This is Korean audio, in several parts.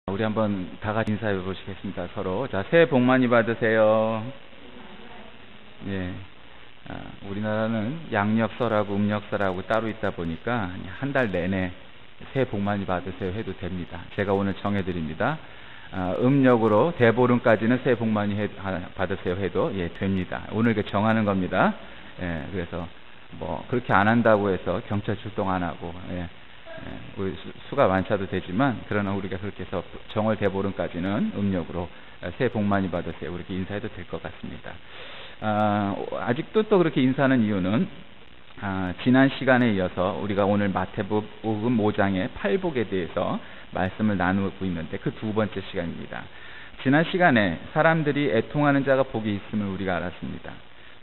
우리 한번 다 같이 인사해 보시겠습니다. 서로. 자, 새해 복 많이 받으세요. 예. 우리나라는 양력설하고 음력설하고 따로 있다 보니까 한 달 내내 새해 복 많이 받으세요 해도 됩니다. 제가 오늘 정해드립니다. 음력으로 대보름까지는 새해 복 많이 받으세요 해도 됩니다. 오늘 정하는 겁니다. 예, 그래서 뭐 그렇게 안 한다고 해서 경찰 출동 안 하고 우리 수가 많차도 되지만, 그러나 우리가 그렇게 해서 정월 대보름까지는 음력으로 새해 복 많이 받으세요 그렇게 인사해도 될 것 같습니다. 아직도 또 그렇게 인사하는 이유는 지난 시간에 이어서 우리가 오늘 마태복음 5장의 팔복에 대해서 말씀을 나누고 있는데, 그 두 번째 시간입니다. 지난 시간에 사람들이 애통하는 자가 복이 있음을 우리가 알았습니다.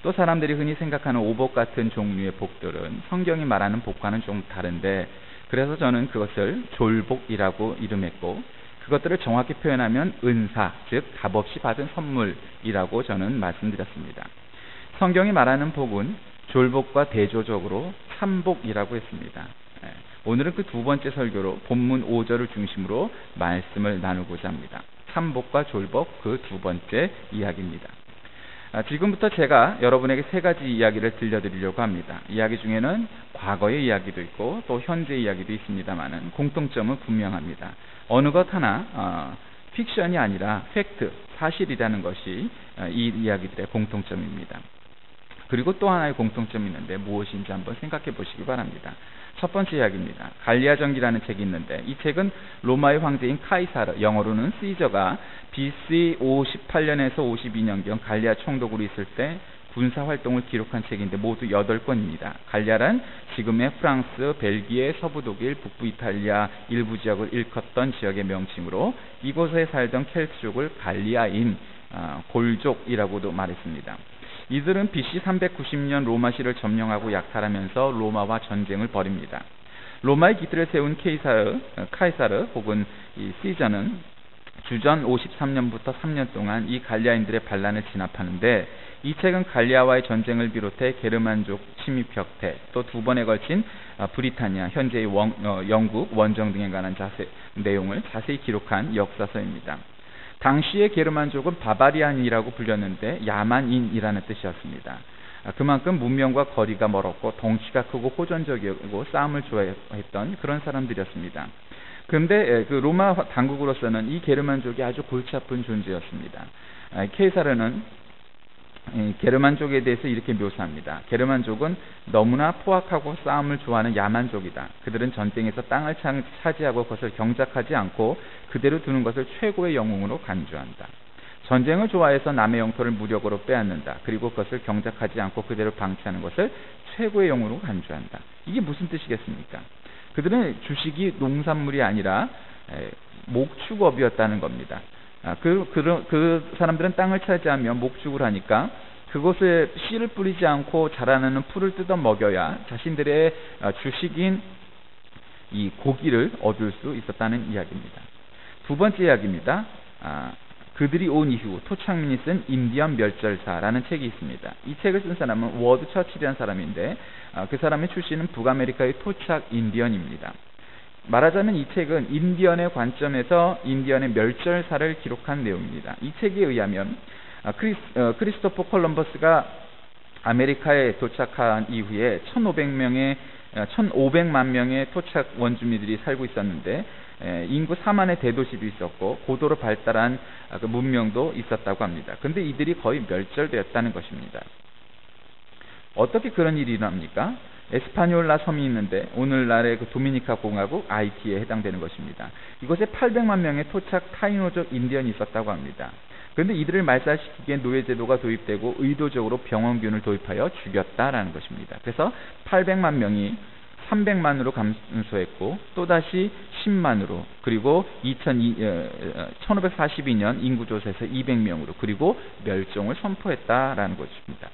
또 사람들이 흔히 생각하는 오복 같은 종류의 복들은 성경이 말하는 복과는 좀 다른데, 그래서 저는 그것을 졸복이라고 이름했고, 그것들을 정확히 표현하면 은사, 즉 값없이 받은 선물이라고 저는 말씀드렸습니다. 성경이 말하는 복은 졸복과 대조적으로 참복이라고 했습니다. 오늘은 그 두 번째 설교로 본문 5절을 중심으로 말씀을 나누고자 합니다. 참복과 졸복, 그 두 번째 이야기입니다. 지금부터 제가 여러분에게 세 가지 이야기를 들려드리려고 합니다. 이야기 중에는 과거의 이야기도 있고 또 현재 이야기도 있습니다만은 공통점은 분명합니다. 어느 것 하나 픽션이 아니라 팩트, 사실이라는 것이 이 이야기들의 공통점입니다. 그리고 또 하나의 공통점이 있는데 무엇인지 한번 생각해 보시기 바랍니다. 첫 번째 이야기입니다. 갈리아전기라는 책이 있는데, 이 책은 로마의 황제인 카이사르, 영어로는 시저가 BC 58년에서 52년경 갈리아 총독으로 있을 때 군사활동을 기록한 책인데 모두 8권입니다. 갈리아란 지금의 프랑스, 벨기에, 서부 독일, 북부 이탈리아 일부 지역을 일컫던 지역의 명칭으로 이곳에 살던 켈트족을 갈리아인, 골족이라고도 말했습니다. 이들은 BC 390년 로마시를 점령하고 약탈하면서 로마와 전쟁을 벌입니다. 로마의 기틀을 세운 카이사르 혹은 이 시저는 주전 53년부터 3년 동안 이 갈리아인들의 반란을 진압하는데, 이 책은 갈리아와의 전쟁을 비롯해 게르만족 침입 혁태, 또 두 번에 걸친 브리타니아, 현재의 영국 원정 등에 관한 내용을 자세히 기록한 역사서입니다. 당시의 게르만족은 바바리안이라고 불렸는데 야만인이라는 뜻이었습니다. 그만큼 문명과 거리가 멀었고 덩치가 크고 호전적이고 싸움을 좋아했던 그런 사람들이었습니다. 그런데 그 로마 당국으로서는 이 게르만족이 아주 골치 아픈 존재였습니다. 케이사르는 게르만족에 대해서 이렇게 묘사합니다. 게르만족은 너무나 포악하고 싸움을 좋아하는 야만족이다. 그들은 전쟁에서 땅을 차지하고 그것을 경작하지 않고 그대로 두는 것을 최고의 영웅으로 간주한다. 전쟁을 좋아해서 남의 영토를 무력으로 빼앗는다. 그리고 그것을 경작하지 않고 그대로 방치하는 것을 최고의 영웅으로 간주한다. 이게 무슨 뜻이겠습니까? 그들은 주식이 농산물이 아니라 목축업이었다는 겁니다. 그 사람들은 땅을 차지하면 목축을 하니까 그곳에 씨를 뿌리지 않고 자라나는 풀을 뜯어 먹여야 자신들의 주식인 이 고기를 얻을 수 있었다는 이야기입니다. 두 번째 이야기입니다. 그들이 온 이후 토착민이 쓴 인디언 멸절사라는 책이 있습니다. 이 책을 쓴 사람은 워드 처칠이라는 사람인데, 그 사람의 출신은 북아메리카의 토착 인디언입니다. 말하자면 이 책은 인디언의 관점에서 인디언의 멸절사를 기록한 내용입니다. 이 책에 의하면 크리스토퍼 콜럼버스가 아메리카에 도착한 이후에 1500만 명의 토착 원주민들이 살고 있었는데, 인구 4만의 대도시도 있었고 고도로 발달한 그 문명도 있었다고 합니다. 그런데 이들이 거의 멸절되었다는 것입니다. 어떻게 그런 일이 일어납니까? 에스파뇰라 섬이 있는데 오늘날의 그 도미니카 공화국 아이티에 해당되는 것입니다. 이곳에 800만 명의 토착 타이노족 인디언이 있었다고 합니다. 그런데 이들을 말살시키기에 노예제도가 도입되고 의도적으로 병원균을 도입하여 죽였다라는 것입니다. 그래서 800만 명이 300만으로 감소했고 또다시 10만으로, 그리고 1542년 인구조사에서 200명으로, 그리고 멸종을 선포했다라는 것입니다.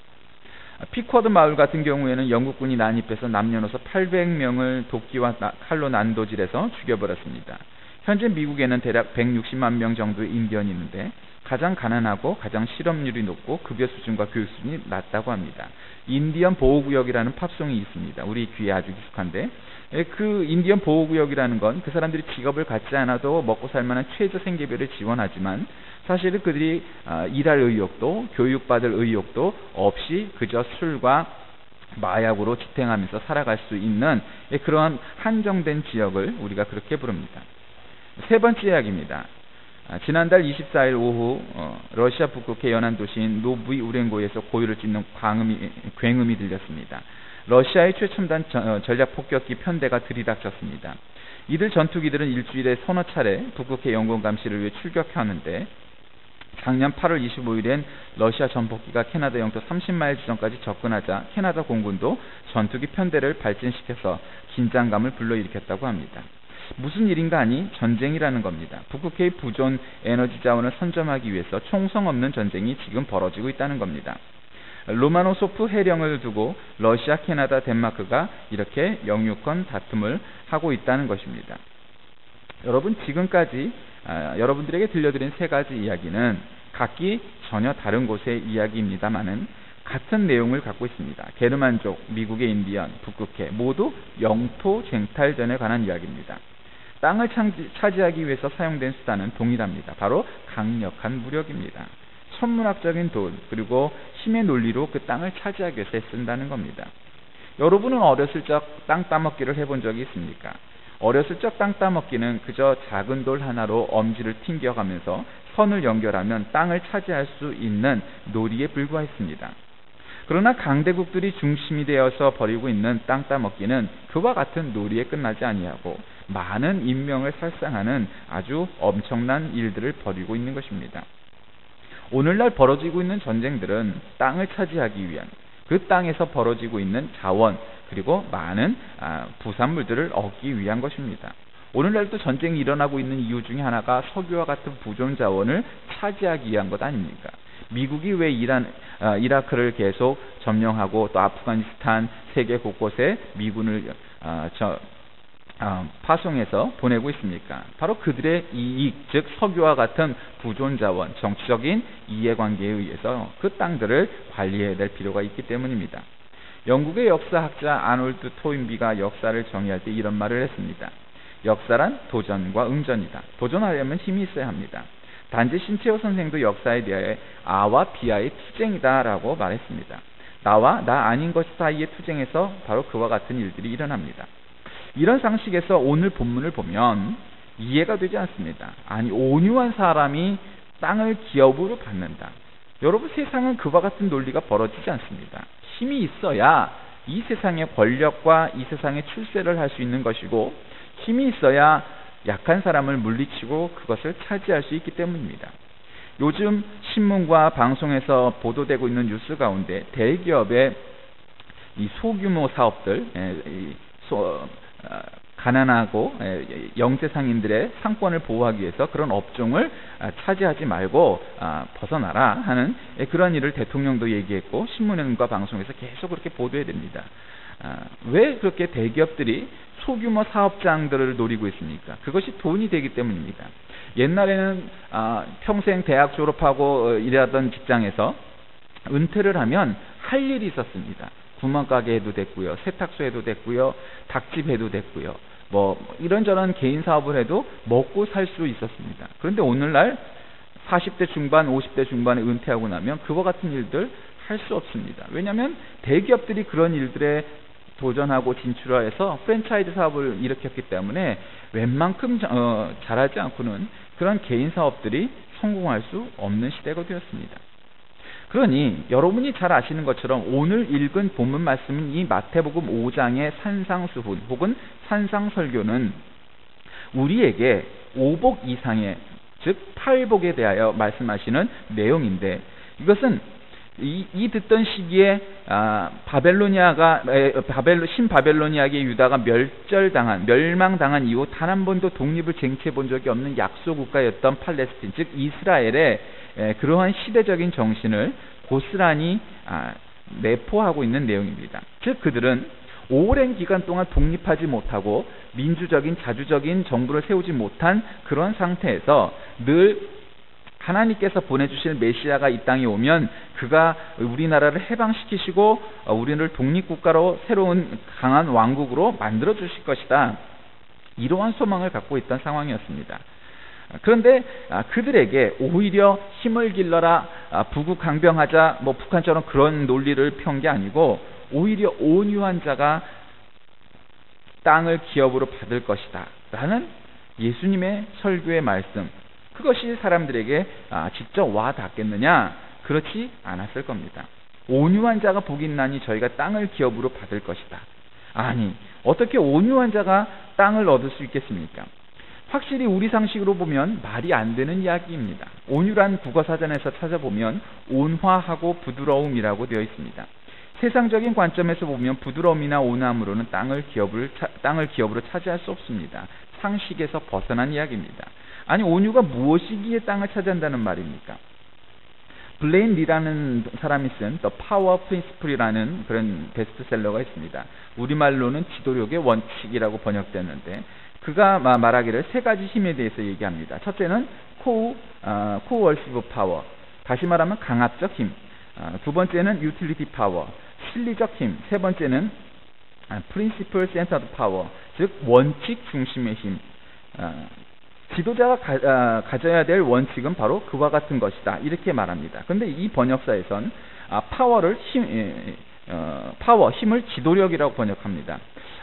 피쿼드 마을 같은 경우에는 영국군이 난입해서 남녀노소 800명을 도끼와 칼로 난도질해서 죽여버렸습니다. 현재 미국에는 대략 160만 명 정도의 인디언이 있는데 가장 가난하고 가장 실업률이 높고 급여 수준과 교육 수준이 낮다고 합니다. 인디언 보호구역이라는 팝송이 있습니다. 우리 귀에 아주 익숙한데, 그 인디언 보호구역이라는 건 그 사람들이 직업을 갖지 않아도 먹고 살 만한 최저 생계비를 지원하지만 사실은 그들이 일할 의욕도 교육받을 의욕도 없이 그저 술과 마약으로 지탱하면서 살아갈 수 있는 그러한 한정된 지역을 우리가 그렇게 부릅니다. 세 번째 이야기입니다. 지난달 24일 오후 러시아 북극해 연안 도시인 노브이 우렌고에서 고유를 찢는 굉음이 들렸습니다. 러시아의 최첨단 전략 폭격기 편대가 들이닥쳤습니다. 이들 전투기들은 일주일에 서너 차례 북극해 영공 감시를 위해 출격하는데 작년 8월 25일엔 러시아 전폭기가 캐나다 영토 30마일 지점까지 접근하자 캐나다 공군도 전투기 편대를 발진시켜서 긴장감을 불러일으켰다고 합니다. 무슨 일인가 하니 전쟁이라는 겁니다. 북극해의 부존 에너지 자원을 선점하기 위해서 총성 없는 전쟁이 지금 벌어지고 있다는 겁니다. 로마노소프 해령을 두고 러시아, 캐나다, 덴마크가 이렇게 영유권 다툼을 하고 있다는 것입니다. 여러분, 지금까지 여러분들에게 들려드린 세 가지 이야기는 각기 전혀 다른 곳의 이야기입니다만은 같은 내용을 갖고 있습니다. 게르만족, 미국의 인디언, 북극해 모두 영토 쟁탈전에 관한 이야기입니다. 땅을 차지하기 위해서 사용된 수단은 동일합니다. 바로 강력한 무력입니다. 천문학적인 돈 그리고 힘의 논리로 그 땅을 차지하기 위해서 쓴다는 겁니다. 여러분은 어렸을 적 땅 따먹기를 해본 적이 있습니까? 어렸을 적 땅 따먹기는 그저 작은 돌 하나로 엄지를 튕겨가면서 선을 연결하면 땅을 차지할 수 있는 놀이에 불과했습니다. 그러나 강대국들이 중심이 되어서 벌이고 있는 땅 따먹기는 그와 같은 놀이에 끝나지 아니하고 많은 인명을 살상하는 아주 엄청난 일들을 벌이고 있는 것입니다. 오늘날 벌어지고 있는 전쟁들은 땅을 차지하기 위한 그 땅에서 벌어지고 있는 자원 그리고 많은 부산물들을 얻기 위한 것입니다. 오늘날도 전쟁이 일어나고 있는 이유 중에 하나가 석유와 같은 부존 자원을 차지하기 위한 것 아닙니까? 미국이 왜 이라크를 계속 점령하고 또 아프가니스탄 세계 곳곳에 미군을 파송해서 보내고 있습니까? 바로 그들의 이익, 즉 석유와 같은 부존 자원, 정치적인 이해관계에 의해서 그 땅들을 관리해야 될 필요가 있기 때문입니다. 영국의 역사학자 아놀드 토인비가 역사를 정의할 때 이런 말을 했습니다. 역사란 도전과 응전이다. 도전하려면 힘이 있어야 합니다. 단지 신채호 선생도 역사에 대해 아와 비아의 투쟁이다 라고 말했습니다. 나와 나 아닌 것 사이의 투쟁에서 바로 그와 같은 일들이 일어납니다. 이런 상식에서 오늘 본문을 보면 이해가 되지 않습니다. 아니, 온유한 사람이 땅을 기업으로 받는다. 여러분, 세상은 그와 같은 논리가 벌어지지 않습니다. 힘이 있어야 이 세상의 권력과 이 세상의 출세를 할 수 있는 것이고 힘이 있어야 약한 사람을 물리치고 그것을 차지할 수 있기 때문입니다. 요즘 신문과 방송에서 보도되고 있는 뉴스 가운데 대기업의 이 소규모 사업들, 가난하고 영세상인들의 상권을 보호하기 위해서 그런 업종을 차지하지 말고 벗어나라 하는 그런 일을 대통령도 얘기했고 신문과 방송에서 계속 그렇게 보도해야 됩니다. 왜 그렇게 대기업들이 소규모 사업장들을 노리고 있습니까? 그것이 돈이 되기 때문입니다. 옛날에는 평생 대학 졸업하고 일하던 직장에서 은퇴를 하면 할 일이 있었습니다. 구멍가게 해도 됐고요, 세탁소 해도 됐고요, 닭집 해도 됐고요, 뭐 이런저런 개인 사업을 해도 먹고 살 수 있었습니다. 그런데 오늘날 40대 중반, 50대 중반에 은퇴하고 나면 그와 같은 일들 할 수 없습니다. 왜냐하면 대기업들이 그런 일들에 도전하고 진출해서 프랜차이즈 사업을 일으켰기 때문에 웬만큼 잘하지 않고는 그런 개인 사업들이 성공할 수 없는 시대가 되었습니다. 그러니 여러분이 잘 아시는 것처럼 오늘 읽은 본문 말씀인 이 마태복음 5장의 산상수훈 혹은 산상설교는 우리에게 오복 이상의 즉 팔복에 대하여 말씀하시는 내용인데 이것은 이 듣던 시기에 신바벨로니아계 유다가 멸망당한 이후 단 한 번도 독립을 쟁취해 본 적이 없는 약소국가였던 팔레스틴 즉 이스라엘의 그러한 시대적인 정신을 고스란히 내포하고 있는 내용입니다. 즉 그들은 오랜 기간 동안 독립하지 못하고 민주적인 자주적인 정부를 세우지 못한 그런 상태에서 늘 하나님께서 보내주실 메시아가 이 땅에 오면 그가 우리나라를 해방시키시고 우리를 독립국가로 새로운 강한 왕국으로 만들어 주실 것이다. 이러한 소망을 갖고 있던 상황이었습니다. 그런데 그들에게 오히려 힘을 길러라, 부국 강병하자, 북한처럼 그런 논리를 펴은 게 아니고 오히려 온유한 자가 땅을 기업으로 받을 것이다 라는 예수님의 설교의 말씀, 그것이 사람들에게 직접 와 닿겠느냐? 그렇지 않았을 겁니다. 온유한 자가 복이 있나니 저희가 땅을 기업으로 받을 것이다. 아니, 어떻게 온유한 자가 땅을 얻을 수 있겠습니까? 확실히 우리 상식으로 보면 말이 안 되는 이야기입니다. 온유란 국어사전에서 찾아보면 온화하고 부드러움이라고 되어 있습니다. 세상적인 관점에서 보면 부드러움이나 온화함으로는 땅을 기업으로 차지할 수 없습니다. 상식에서 벗어난 이야기입니다. 아니, 온유가 무엇이기에 땅을 차지한다는 말입니까? 블레인 리라는 사람이 쓴 The Power Principle이라는 그런 베스트셀러가 있습니다. 우리말로는 지도력의 원칙이라고 번역됐는데, 그가 말하기를 세 가지 힘에 대해서 얘기합니다. 첫째는 coercive power, 다시 말하면 강압적 힘. 두 번째는 utility power, 실리적 힘. 세 번째는 principle centered power, 즉 원칙 중심의 힘. 지도자가 가져야 될 원칙은 바로 그와 같은 것이다, 이렇게 말합니다. 그런데 이 번역사에선 힘을 지도력이라고 번역합니다.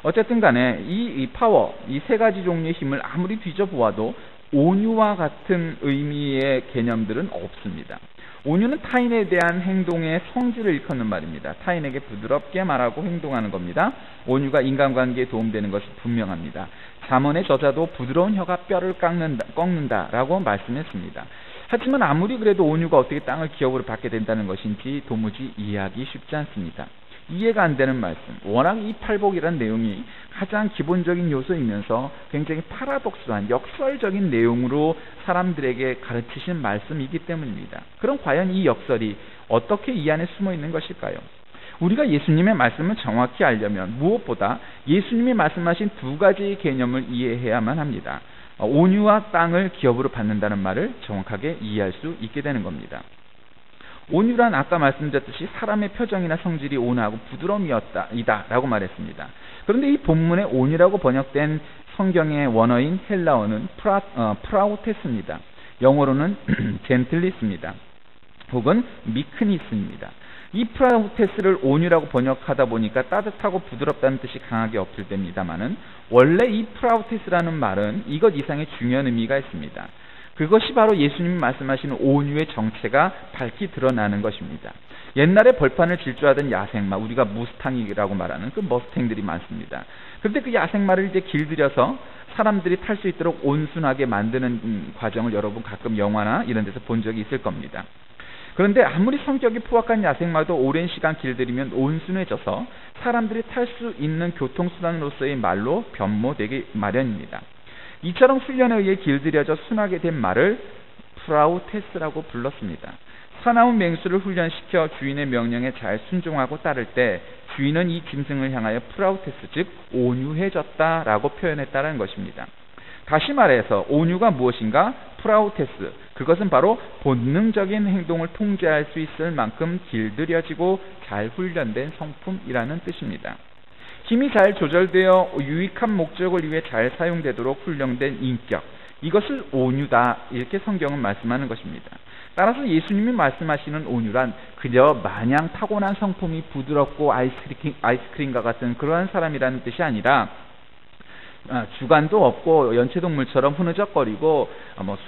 어쨌든 간에 이 파워, 이 세 가지 종류의 힘을 아무리 뒤져보아도 온유와 같은 의미의 개념들은 없습니다. 온유는 타인에 대한 행동의 성질을 일컫는 말입니다. 타인에게 부드럽게 말하고 행동하는 겁니다. 온유가 인간관계에 도움되는 것이 분명합니다. 잠언의 저자도 부드러운 혀가 뼈를 꺾는다라고 말씀했습니다. 하지만 아무리 그래도 온유가 어떻게 땅을 기업으로 받게 된다는 것인지 도무지 이해하기 쉽지 않습니다. 이해가 안 되는 말씀, 워낙 이 팔복이라는 내용이 가장 기본적인 요소이면서 굉장히 파라독스한 역설적인 내용으로 사람들에게 가르치신 말씀이기 때문입니다. 그럼 과연 이 역설이 어떻게 이 안에 숨어 있는 것일까요? 우리가 예수님의 말씀을 정확히 알려면 무엇보다 예수님이 말씀하신 두 가지 개념을 이해해야만 합니다. 온유와 땅을 기업으로 받는다는 말을 정확하게 이해할 수 있게 되는 겁니다. 온유란 아까 말씀드렸듯이 사람의 표정이나 성질이 온화하고 부드러움이다 라고 말했습니다. 그런데 이 본문의 온유라고 번역된 성경의 원어인 헬라어는 프라우테스입니다. 영어로는 젠틀리스입니다. 혹은 미크니스입니다. 이 프라우테스를 온유라고 번역하다 보니까 따뜻하고 부드럽다는 뜻이 강하게 어필됩니다만은 원래 이 프라우테스라는 말은 이것 이상의 중요한 의미가 있습니다. 그것이 바로 예수님이 말씀하시는 온유의 정체가 밝히 드러나는 것입니다. 옛날에 벌판을 질주하던 야생마, 우리가 무스탕이라고 말하는 그 머스탱들이 많습니다. 그런데 그 야생마를 이제 길들여서 사람들이 탈 수 있도록 온순하게 만드는 과정을 여러분 가끔 영화나 이런 데서 본 적이 있을 겁니다. 그런데 아무리 성격이 포악한 야생마도 오랜 시간 길들이면 온순해져서 사람들이 탈 수 있는 교통수단으로서의 말로 변모되기 마련입니다. 이처럼 훈련에 의해 길들여져 순하게 된 말을 프라우테스라고 불렀습니다. 사나운 맹수를 훈련시켜 주인의 명령에 잘 순종하고 따를 때 주인은 이 짐승을 향하여 프라우테스, 즉 온유해졌다라고 표현했다는 것입니다. 다시 말해서 온유가 무엇인가? 프라우테스, 그것은 바로 본능적인 행동을 통제할 수 있을 만큼 길들여지고 잘 훈련된 성품이라는 뜻입니다. 힘이 잘 조절되어 유익한 목적을 위해 잘 사용되도록 훈련된 인격, 이것을 온유다, 이렇게 성경은 말씀하는 것입니다. 따라서 예수님이 말씀하시는 온유란 그저 마냥 타고난 성품이 부드럽고 아이스크림과 같은 그러한 사람이라는 뜻이 아니라 주관도 없고 연체동물처럼 흐느적거리고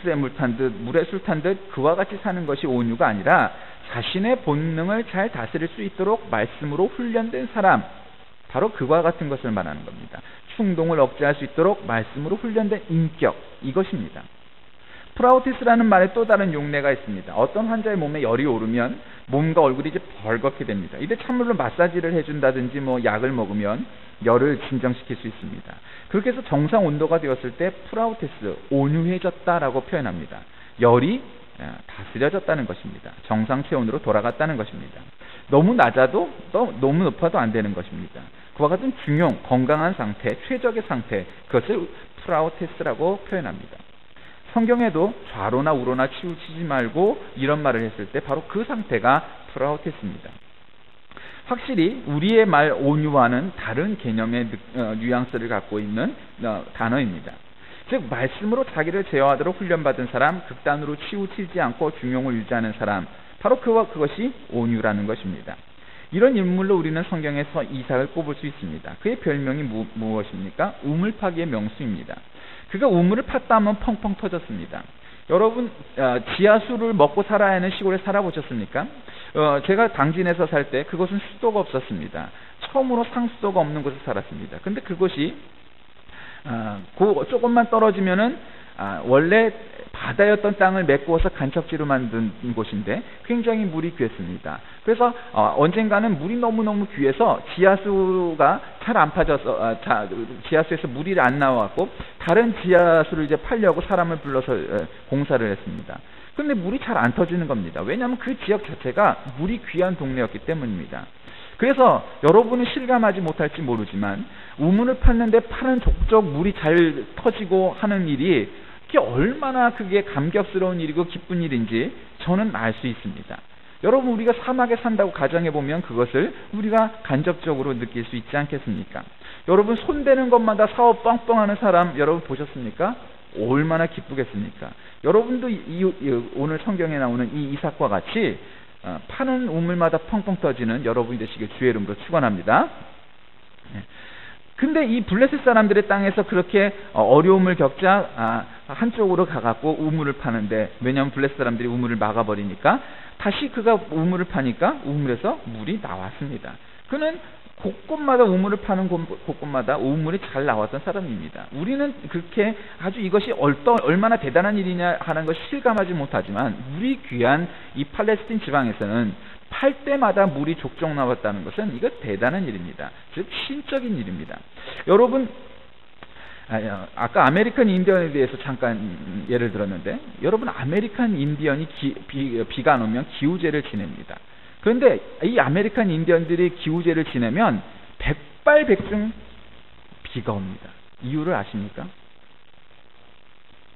술에 물 탄 듯 물에 술 탄 듯 그와 같이 사는 것이 온유가 아니라 자신의 본능을 잘 다스릴 수 있도록 말씀으로 훈련된 사람, 바로 그와 같은 것을 말하는 겁니다. 충동을 억제할 수 있도록 말씀으로 훈련된 인격, 이것입니다. 프라우티스라는 말에 또 다른 용례가 있습니다. 어떤 환자의 몸에 열이 오르면 몸과 얼굴이 이제 벌겋게 됩니다. 이때 찬물로 마사지를 해준다든지 약을 먹으면 열을 진정시킬 수 있습니다. 그렇게 해서 정상 온도가 되었을 때 프라우티스, 온유해졌다라고 표현합니다. 열이 다스려졌다는 것입니다. 정상 체온으로 돌아갔다는 것입니다. 너무 낮아도 너무 높아도 안 되는 것입니다. 그와 같은 중용, 건강한 상태, 최적의 상태, 그것을 프라우테스라고 표현합니다. 성경에도 좌로나 우로나 치우치지 말고 이런 말을 했을 때 바로 그 상태가 프라우트했습니다. 확실히 우리의 말 온유와는 다른 개념의 뉘앙스를 갖고 있는 단어입니다. 즉 말씀으로 자기를 제어하도록 훈련받은 사람, 극단으로 치우치지 않고 중용을 유지하는 사람, 바로 그것이 온유라는 것입니다. 이런 인물로 우리는 성경에서 이삭을 꼽을 수 있습니다. 그의 별명이 무엇입니까? 우물파기의 명수입니다. 그가 우물을 팠다 하면 펑펑 터졌습니다. 여러분 지하수를 먹고 살아야 하는 시골에 살아보셨습니까? 제가 당진에서 살 때 그곳은 수도가 없었습니다. 처음으로 상수도가 없는 곳에 살았습니다. 근데 그곳이 조금만 떨어지면은 원래 바다였던 땅을 메꾸어서 간척지로 만든 곳인데 굉장히 물이 귀했습니다. 그래서 언젠가는 물이 너무너무 귀해서 지하수가 잘 안 파져서 지하수에서 물이 안 나와갖고 다른 지하수를 이제 팔려고 사람을 불러서 공사를 했습니다. 근데 물이 잘 안 터지는 겁니다. 왜냐하면 그 지역 자체가 물이 귀한 동네였기 때문입니다. 그래서 여러분은 실감하지 못할지 모르지만 우물을 팠는데 파는 족족 물이 잘 터지고 하는 일이 그게 얼마나 그게 감격스러운 일이고 기쁜 일인지 저는 알 수 있습니다. 여러분 우리가 사막에 산다고 가정해보면 그것을 우리가 간접적으로 느낄 수 있지 않겠습니까? 여러분 손대는 것마다 사업 뻥뻥하는 사람 여러분 보셨습니까? 얼마나 기쁘겠습니까? 여러분도 오늘 성경에 나오는 이 이삭과 같이 파는 우물마다 펑펑 터지는 여러분이 되시길 주의 이름으로 축원합니다. 근데 이 블레셋 사람들의 땅에서 그렇게 어려움을 겪자 한쪽으로 가갖고 우물을 파는데, 왜냐하면 블레셋 사람들이 우물을 막아버리니까 다시 그가 우물을 파니까 우물에서 물이 나왔습니다. 그는 곳곳마다 우물을 파는 곳곳마다 우물이 잘 나왔던 사람입니다. 우리는 그렇게 아주 이것이 얼마나 대단한 일이냐 하는 것을 실감하지 못하지만 물이 귀한 이 팔레스틴 지방에서는 팔 때마다 물이 족족 나왔다는 것은 이거 대단한 일입니다. 즉 신적인 일입니다. 여러분 아까 아메리칸 인디언에 대해서 잠깐 예를 들었는데, 여러분 아메리칸 인디언이 비가 안 오면 기우제를 지냅니다. 그런데 이 아메리칸 인디언들이 기우제를 지내면 백발백중 비가 옵니다. 이유를 아십니까?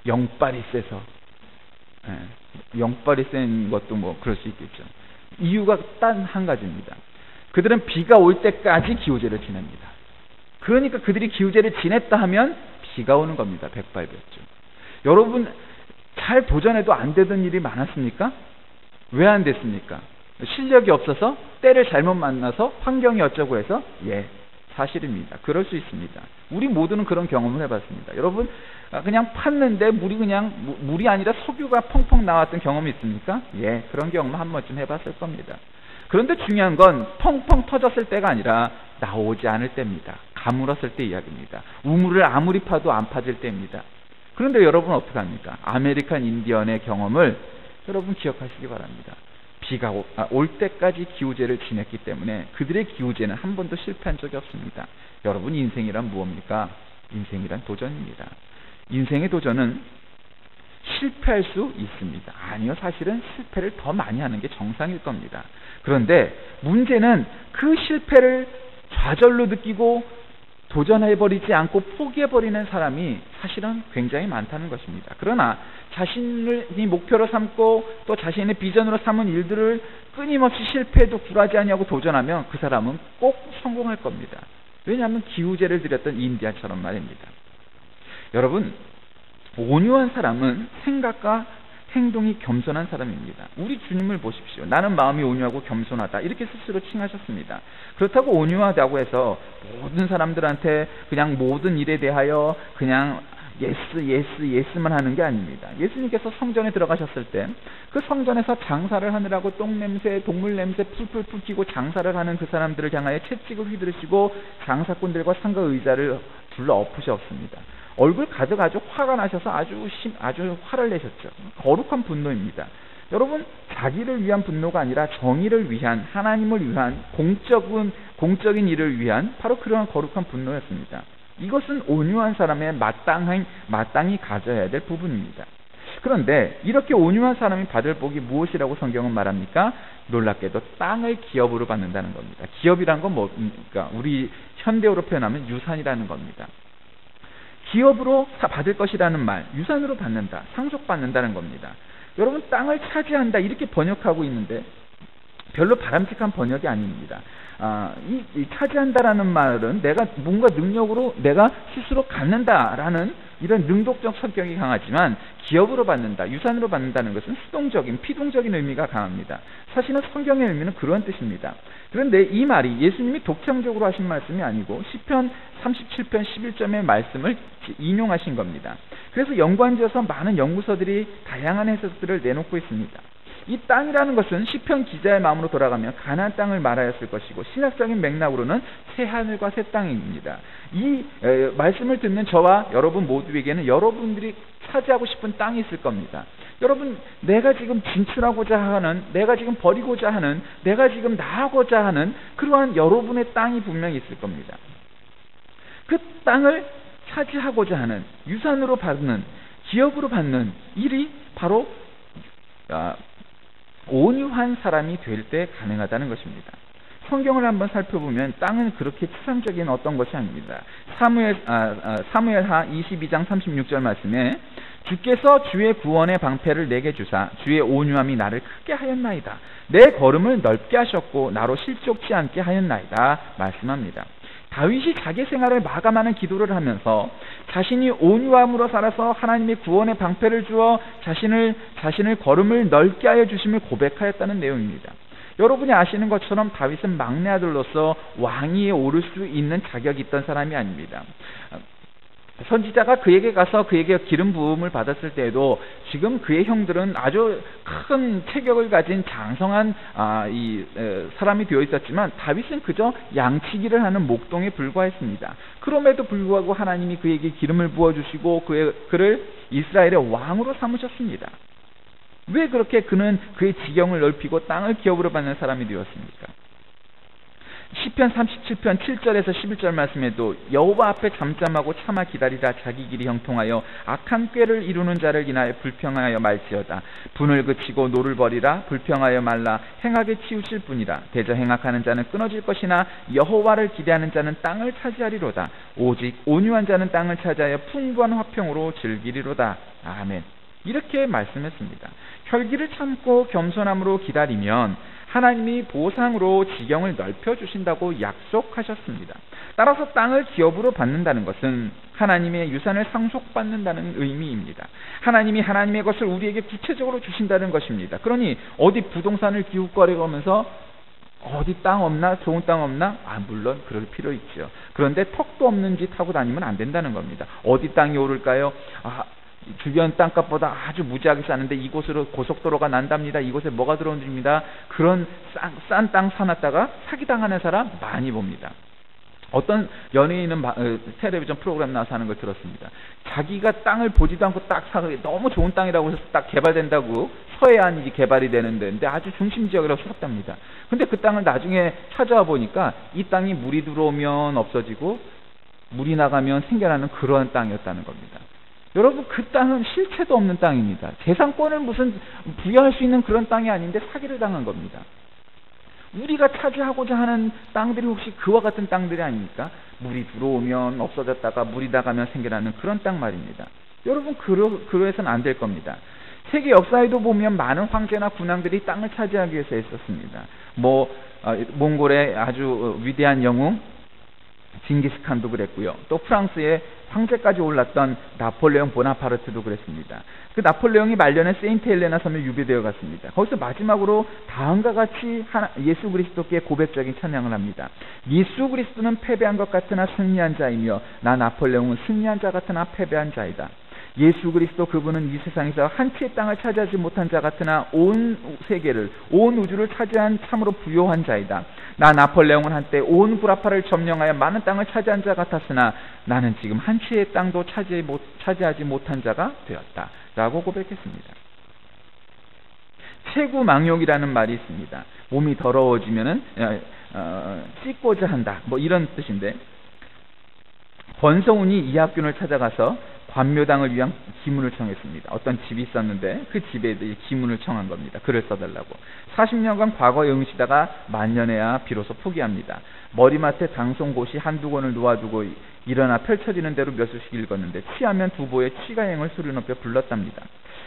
영빨이 세서. 영빨이 센 것도 뭐 그럴 수 있겠죠. 이유가 단 한 가지입니다. 그들은 비가 올 때까지 기우제를 지냅니다. 그러니까 그들이 기우제를 지냈다 하면 비가 오는 겁니다. 백발백중. 여러분 잘 도전해도 안 되던 일이 많았습니까? 왜 안 됐습니까? 실력이 없어서, 때를 잘못 만나서, 환경이 어쩌고 해서? 예, 사실입니다. 그럴 수 있습니다. 우리 모두는 그런 경험을 해봤습니다. 여러분 그냥 팠는데 물이 아니라 석유가 펑펑 나왔던 경험이 있습니까? 예, 그런 경험을 한 번쯤 해봤을 겁니다. 그런데 중요한 건 펑펑 터졌을 때가 아니라 나오지 않을 때입니다. 가물었을 때 이야기입니다. 우물을 아무리 파도 안 파질 때입니다. 그런데 여러분 어떻게 합니까? 아메리칸 인디언의 경험을 여러분 기억하시기 바랍니다. 비가 올 때까지 기우제를 지냈기 때문에 그들의 기우제는 한 번도 실패한 적이 없습니다. 여러분 인생이란 무엇입니까? 인생이란 도전입니다. 인생의 도전은 실패할 수 있습니다. 아니요, 사실은 실패를 더 많이 하는 게 정상일 겁니다. 그런데 문제는 그 실패를 좌절로 느끼고 도전해버리지 않고 포기해버리는 사람이 사실은 굉장히 많다는 것입니다. 그러나 자신이 목표로 삼고 또 자신의 비전으로 삼은 일들을 끊임없이 실패해도 굴하지 아니하고 도전하면 그 사람은 꼭 성공할 겁니다. 왜냐하면 기우제를 드렸던 인디안처럼 말입니다. 여러분 온유한 사람은 생각과 행동이 겸손한 사람입니다. 우리 주님을 보십시오. 나는 마음이 온유하고 겸손하다 이렇게 스스로 칭하셨습니다. 그렇다고 온유하다고 해서 모든 사람들한테 그냥 모든 일에 대하여 그냥 예스만 하는 게 아닙니다. 예수님께서 성전에 들어가셨을 때 그 성전에서 장사를 하느라고 똥냄새, 동물냄새 풀풀 끼고 장사를 하는 그 사람들을 향하여 채찍을 휘두르시고 장사꾼들과 상가 의자를 불러 엎으셨습니다. 얼굴 가득 아주 화가 나셔서 아주 화를 내셨죠. 거룩한 분노입니다. 여러분 자기를 위한 분노가 아니라 정의를 위한, 하나님을 위한 공적인 일을 위한 바로 그러한 거룩한 분노였습니다. 이것은 온유한 사람의 마땅히 가져야 될 부분입니다. 그런데 이렇게 온유한 사람이 받을 복이 무엇이라고 성경은 말합니까? 놀랍게도 땅을 기업으로 받는다는 겁니다. 기업이란 건 뭡니까? 우리 현대어로 표현하면 유산이라는 겁니다. 기업으로 받을 것이라는 말, 유산으로 받는다, 상속받는다는 겁니다. 여러분, 땅을 차지한다 이렇게 번역하고 있는데 별로 바람직한 번역이 아닙니다. 이 차지한다라는 말은 내가 뭔가 능력으로 내가 스스로 갖는다라는 이런 능동적 성격이 강하지만, 기업으로 받는다, 유산으로 받는다는 것은 수동적인, 피동적인 의미가 강합니다. 사실은 성경의 의미는 그런 뜻입니다. 그런데 이 말이 예수님이 독창적으로 하신 말씀이 아니고 시편 37편 11점의 말씀을 인용하신 겁니다. 그래서 연관지어서 많은 연구서들이 다양한 해석들을 내놓고 있습니다. 이 땅이라는 것은 시편 기자의 마음으로 돌아가면 가나안 땅을 말하였을 것이고, 신학적인 맥락으로는 새 하늘과 새 땅입니다. 이 말씀을 듣는 저와 여러분 모두에게는 여러분들이 차지하고 싶은 땅이 있을 겁니다. 여러분, 내가 지금 진출하고자 하는, 내가 지금 버리고자 하는, 내가 지금 나가고자 하는 그러한 여러분의 땅이 분명히 있을 겁니다. 그 땅을 차지하고자 하는, 유산으로 받는, 기업으로 받는 일이 바로 온유한 사람이 될 때 가능하다는 것입니다. 성경을 한번 살펴보면 땅은 그렇게 추상적인 어떤 것이 아닙니다. 사무엘하 22장 36절 말씀에 주께서 주의 구원의 방패를 내게 주사 주의 온유함이 나를 크게 하였나이다. 내 걸음을 넓게 하셨고 나로 실족치 않게 하였나이다 말씀합니다. 다윗이 자기 생활을 마감하는 기도를 하면서 자신이 온유함으로 살아서 하나님의 구원의 방패를 주어 자신을 걸음을 넓게 하여 주심을 고백하였다는 내용입니다. 여러분이 아시는 것처럼 다윗은 막내 아들로서 왕위에 오를 수 있는 자격이 있던 사람이 아닙니다. 선지자가 그에게 가서 그에게 기름 부음을 받았을 때에도 지금 그의 형들은 아주 큰 체격을 가진 장성한 사람이 되어 있었지만, 다윗은 그저 양치기를 하는 목동에 불과했습니다. 그럼에도 불구하고 하나님이 그에게 기름을 부어주시고 그를 이스라엘의 왕으로 삼으셨습니다. 왜 그렇게 그는 그의 지경을 넓히고 땅을 기업으로 받는 사람이 되었습니까? 시편 37편 7절에서 11절 말씀에도 여호와 앞에 잠잠하고 참아 기다리라. 자기 길이 형통하여 악한 꾀를 이루는 자를 인하여 불평하여 말지어다. 분을 그치고 노를 버리라. 불평하여 말라. 행하게 치우칠 뿐이라. 대저 행악하는 자는 끊어질 것이나 여호와를 기대하는 자는 땅을 차지하리로다. 오직 온유한 자는 땅을 차지하여 풍부한 화평으로 즐기리로다. 아멘. 이렇게 말씀했습니다. 혈기를 참고 겸손함으로 기다리면 하나님이 보상으로 지경을 넓혀주신다고 약속하셨습니다. 따라서 땅을 기업으로 받는다는 것은 하나님의 유산을 상속받는다는 의미입니다. 하나님이 하나님의 것을 우리에게 구체적으로 주신다는 것입니다. 그러니 어디 부동산을 기웃거리면서 어디 땅 없나? 좋은 땅 없나? 물론 그럴 필요 있죠. 그런데 턱도 없는 짓 하고 다니면 안 된다는 겁니다. 어디 땅이 오를까요? 주변 땅값보다 아주 무지하게 싸는데 이곳으로 고속도로가 난답니다. 이곳에 뭐가 들어옵니다. 그런 싼 땅 사놨다가 사기당하는 사람 많이 봅니다. 어떤 연예인은 텔레비전 프로그램 나와서 하는 걸 들었습니다. 자기가 땅을 보지도 않고 딱 사서 너무 좋은 땅이라고 해서 딱 개발된다고, 서해안이 개발이 되는데 근데 아주 중심 지역이라고 샀답니다. 근데 그 땅을 나중에 찾아와 보니까 이 땅이 물이 들어오면 없어지고 물이 나가면 생겨나는 그런 땅이었다는 겁니다. 여러분, 그 땅은 실체도 없는 땅입니다. 재산권을 무슨 부여할 수 있는 그런 땅이 아닌데 사기를 당한 겁니다. 우리가 차지하고자 하는 땅들이 혹시 그와 같은 땅들이 아닙니까? 물이 들어오면 없어졌다가 물이 나가면 생겨나는 그런 땅 말입니다. 여러분, 그러해서는 안 될 겁니다. 세계 역사에도 보면 많은 황제나 군왕들이 땅을 차지하기 위해서 했었습니다. 몽골의 아주 위대한 영웅 징기스칸도 그랬고요. 또 프랑스의 황제까지 올랐던 나폴레옹 보나파르트도 그랬습니다. 그 나폴레옹이 말년에 세인트 헬레나 섬에 유배되어 갔습니다. 거기서 마지막으로 다음과 같이 예수 그리스도께 고백적인 찬양을 합니다. 예수 그리스도는 패배한 것 같으나 승리한 자이며 나 나폴레옹은 승리한 자 같으나 패배한 자이다. 예수 그리스도 그분은 이 세상에서 한 채의 땅을 차지하지 못한 자 같으나 온 세계를, 온 우주를 차지한 참으로 부요한 자이다. 나 나폴레옹은 한때 온 구라파를 점령하여 많은 땅을 차지한 자 같았으나 나는 지금 한 채의 땅도 차지하지 못한 자가 되었다 라고 고백했습니다. 체구망욕이라는 말이 있습니다. 몸이 더러워지면은 씻고자 한다, 이런 뜻인데, 권성운이 이학균을 찾아가서 관묘당을 위한 기문을 청했습니다. 어떤 집이 있었는데 그 집에 기문을 청한 겁니다. 글을 써달라고. 40년간 과거에 응시다가 만년에야 비로소 포기합니다. 머리맡에 당송곳이 한두 권을 놓아두고 일어나 펼쳐지는 대로 몇 수씩 읽었는데 취하면 두보에 취가행을 소리 높여 불렀답니다.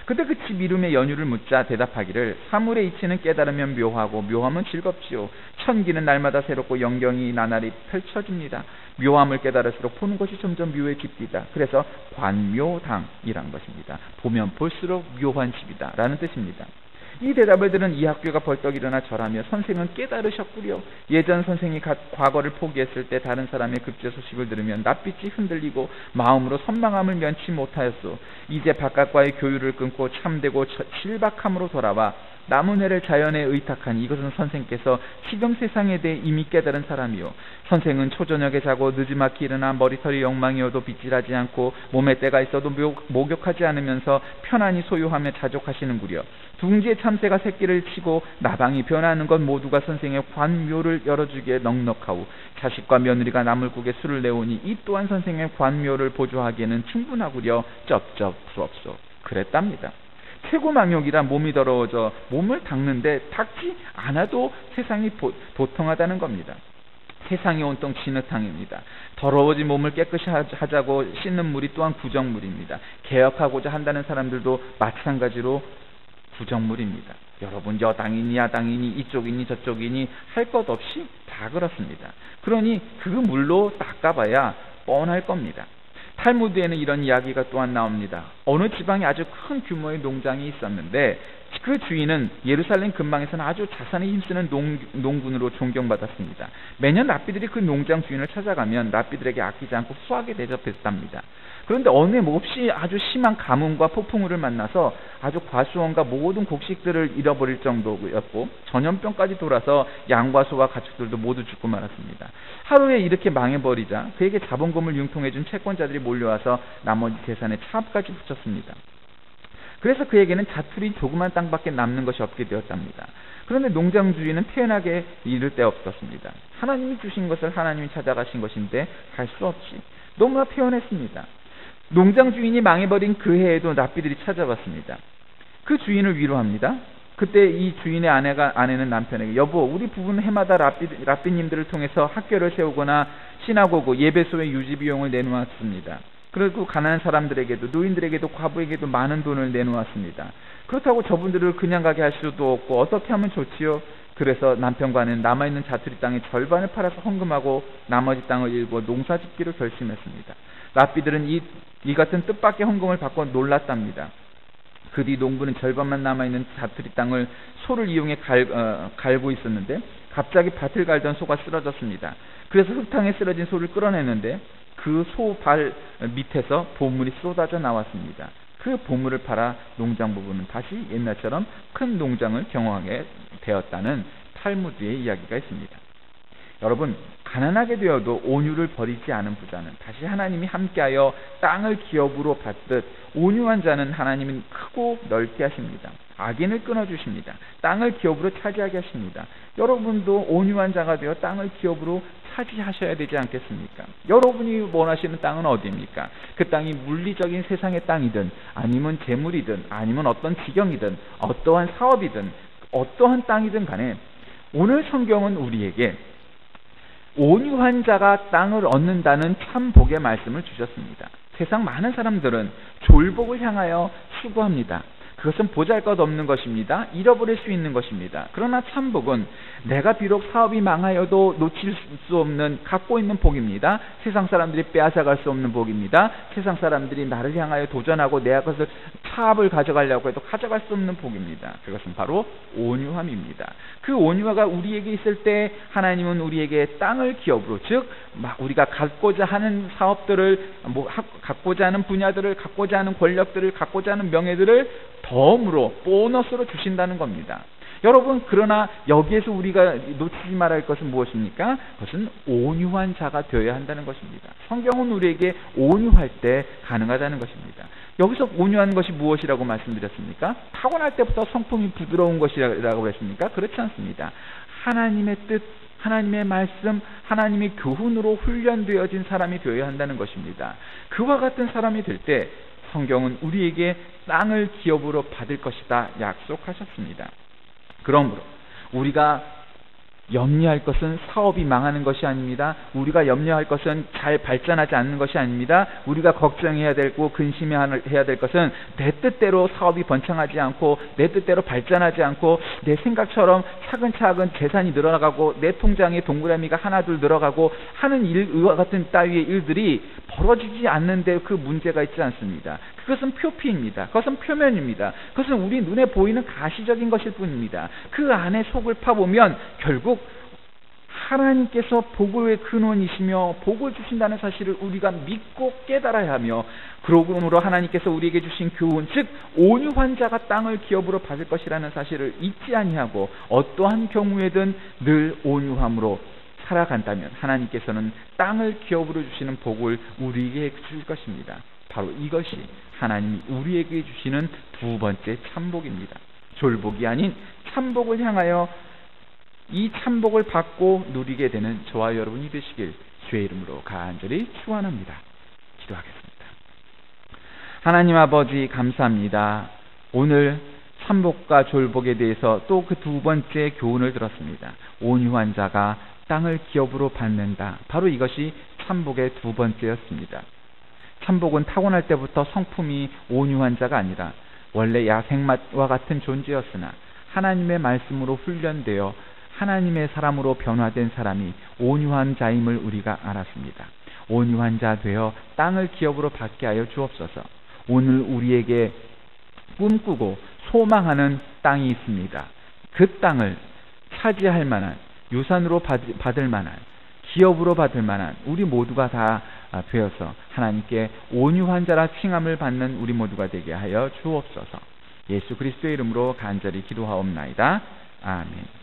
그때 그 집 이름의 연유를 묻자 대답하기를 사물의 이치는 깨달으면 묘하고 묘함은 즐겁지요. 천기는 날마다 새롭고 영경이 나날이 펼쳐집니다. 묘함을 깨달을수록 보는 것이 점점 묘해집니다. 그래서 관묘당이란 것입니다. 보면 볼수록 묘한 집이다 라는 뜻입니다. 이 대답을 들은 이 학교가 벌떡 일어나 절하며 선생은 깨달으셨구려. 예전 선생이 과거를 포기했을 때 다른 사람의 급제 소식을 들으면 낯빛이 흔들리고 마음으로 선망함을 면치 못하였소. 이제 바깥과의 교류를 끊고 참되고 실박함으로 돌아와 남은 해를 자연에 의탁하니 이것은 선생께서 지금 세상에 대해 이미 깨달은 사람이요. 선생은 초저녁에 자고 늦지막히 일어나 머리털이 엉망이어도 빗질하지 않고 몸에 때가 있어도 목욕하지 않으면서 편안히 소유하며 자족하시는구려. 둥지의 참새가 새끼를 치고 나방이 변하는 것 모두가 선생의 관묘를 열어주기에 넉넉하오. 자식과 며느리가 나물국에 술을 내오니 이 또한 선생의 관묘를 보조하기에는 충분하구려. 쩝쩝수없소. 그랬답니다. 최고 망욕이란 몸이 더러워져 몸을 닦는데 닦지 않아도 세상이 도통하다는 겁니다. 세상이 온통 진흙탕입니다. 더러워진 몸을 깨끗이 하자고 씻는 물이 또한 구정물입니다. 개혁하고자 한다는 사람들도 마찬가지로 구정물입니다. 여러분, 여당이니 야당이니 이쪽이니 저쪽이니 할 것 없이 다 그렇습니다. 그러니 그 물로 닦아봐야 뻔할 겁니다. 탈무드에는 이런 이야기가 또한 나옵니다. 어느 지방에 아주 큰 규모의 농장이 있었는데 그 주인은 예루살렘 근방에서는 아주 자산에 힘쓰는 농군으로 존경받았습니다. 매년 랍비들이 그 농장 주인을 찾아가면 랍비들에게 아끼지 않고 수하게 대접했답니다. 그런데 어느 해 몹시 아주 심한 가뭄과 폭풍우를 만나서 아주 과수원과 모든 곡식들을 잃어버릴 정도였고 전염병까지 돌아서 양과 소와 가축들도 모두 죽고 말았습니다. 하루에 이렇게 망해버리자 그에게 자본금을 융통해준 채권자들이 몰려와서 나머지 재산에 차압까지 붙였습니다. 그래서 그에게는 자투리 조그만 땅밖에 남는 것이 없게 되었답니다. 그런데 농장 주인은 태연하게 이를 데 없었습니다. 하나님이 주신 것을 하나님이 찾아가신 것인데 할 수 없이 너무나 태연했습니다. 농장 주인이 망해버린 그 해에도 랍비들이 찾아왔습니다. 그 주인을 위로합니다. 그때 이 주인의 아내는 남편에게 여보, 우리 부부는 해마다 랍비님들을 통해서 학교를 세우거나 시나고그 예배소의 유지 비용을 내놓았습니다. 그리고 가난한 사람들에게도 노인들에게도 과부에게도 많은 돈을 내놓았습니다. 그렇다고 저분들을 그냥 가게 할 수도 없고 어떻게 하면 좋지요? 그래서 남편과 아내는 남아있는 자투리 땅의 절반을 팔아서 헌금하고 나머지 땅을 일구 농사 짓기로 결심했습니다. 랍비들은 이 같은 뜻밖의 헌금을 받고 놀랐답니다. 그 뒤 농부는 절반만 남아있는 자투리 땅을 소를 이용해 갈고 있었는데 갑자기 밭을 갈던 소가 쓰러졌습니다. 그래서 흙탕에 쓰러진 소를 끌어내는데 그 소 발 밑에서 보물이 쏟아져 나왔습니다. 그 보물을 팔아 농장 부부는 다시 옛날처럼 큰 농장을 경영하게 되었다는 탈무드의 이야기가 있습니다. 여러분, 가난하게 되어도 온유를 버리지 않은 부자는 다시 하나님이 함께하여 땅을 기업으로 받듯 온유한 자는 하나님은 크고 넓게 하십니다. 악인을 끊어주십니다. 땅을 기업으로 차지하게 하십니다. 여러분도 온유한 자가 되어 땅을 기업으로 차지하셔야 되지 않겠습니까? 여러분이 원하시는 땅은 어디입니까? 그 땅이 물리적인 세상의 땅이든 아니면 재물이든 아니면 어떤 지경이든 어떠한 사업이든 어떠한 땅이든 간에 오늘 성경은 우리에게 온유한 자가 땅을 얻는다는 참 복의 말씀을 주셨습니다. 세상 많은 사람들은 졸복을 향하여 추구합니다. 그것은 보잘것없는 것입니다. 잃어버릴 수 있는 것입니다. 그러나 참복은 내가 비록 사업이 망하여도 놓칠 수 없는 갖고 있는 복입니다. 세상 사람들이 빼앗아갈 수 없는 복입니다. 세상 사람들이 나를 향하여 도전하고 내 것을 차압을 가져가려고 해도 가져갈 수 없는 복입니다. 그것은 바로 온유함입니다. 그 온유가 우리에게 있을 때 하나님은 우리에게 땅을 기업으로, 즉 우리가 갖고자 하는 사업들을, 갖고자 하는 분야들을, 갖고자 하는 권력들을, 갖고자 하는 명예들을 덤으로 보너스로 주신다는 겁니다. 여러분, 그러나 여기에서 우리가 놓치지 말아야 할 것은 무엇입니까? 그것은 온유한 자가 되어야 한다는 것입니다. 성경은 우리에게 온유할 때 가능하다는 것입니다. 여기서 온유한 것이 무엇이라고 말씀드렸습니까? 타고날 때부터 성품이 부드러운 것이라고 그랬습니까? 그렇지 않습니다. 하나님의 뜻, 하나님의 말씀, 하나님의 교훈으로 훈련되어진 사람이 되어야 한다는 것입니다. 그와 같은 사람이 될 때 성경은 우리에게 땅을 기업으로 받을 것이다 약속하셨습니다. 그러므로 우리가 염려할 것은 사업이 망하는 것이 아닙니다. 우리가 염려할 것은 잘 발전하지 않는 것이 아닙니다. 우리가 걱정해야 되고 근심해야 될 것은 내 뜻대로 사업이 번창하지 않고 내 뜻대로 발전하지 않고 내 생각처럼 차근차근 재산이 늘어나가고 내 통장에 동그라미가 하나둘 늘어가고 하는 일과 같은 따위의 일들이 벌어지지 않는데 그 문제가 있지 않습니다. 그것은 표피입니다. 그것은 표면입니다. 그것은 우리 눈에 보이는 가시적인 것일 뿐입니다. 그 안에 속을 파보면 결국 하나님께서 복의 근원이시며 복을 주신다는 사실을 우리가 믿고 깨달아야 하며, 그러므로 하나님께서 우리에게 주신 교훈, 즉 온유한 자가 땅을 기업으로 받을 것이라는 사실을 잊지 아니하고 어떠한 경우에든 늘 온유함으로 살아간다면 하나님께서는 땅을 기업으로 주시는 복을 우리에게 주실 것입니다. 바로 이것이 하나님이 우리에게 주시는 두 번째 참복입니다. 졸복이 아닌 참복을 향하여 이 참복을 받고 누리게 되는 저와 여러분이 되시길 주의 이름으로 간절히 축원합니다. 기도하겠습니다. 하나님 아버지, 감사합니다. 오늘 참복과 졸복에 대해서 또 그 두 번째 교훈을 들었습니다. 온유한 자가 땅을 기업으로 받는다. 바로 이것이 참복의 두 번째였습니다. 참복은 타고날 때부터 성품이 온유한 자가 아니라 원래 야생마와 같은 존재였으나 하나님의 말씀으로 훈련되어 하나님의 사람으로 변화된 사람이 온유한 자임을 우리가 알았습니다. 온유한 자 되어 땅을 기업으로 받게 하여 주옵소서. 오늘 우리에게 꿈꾸고 소망하는 땅이 있습니다. 그 땅을 차지할 만한, 유산으로 받을 만한, 기업으로 받을 만한 우리 모두가 다 되어서 하나님께 온유한 자라 칭함을 받는 우리 모두가 되게 하여 주옵소서. 예수 그리스도의 이름으로 간절히 기도하옵나이다. 아멘.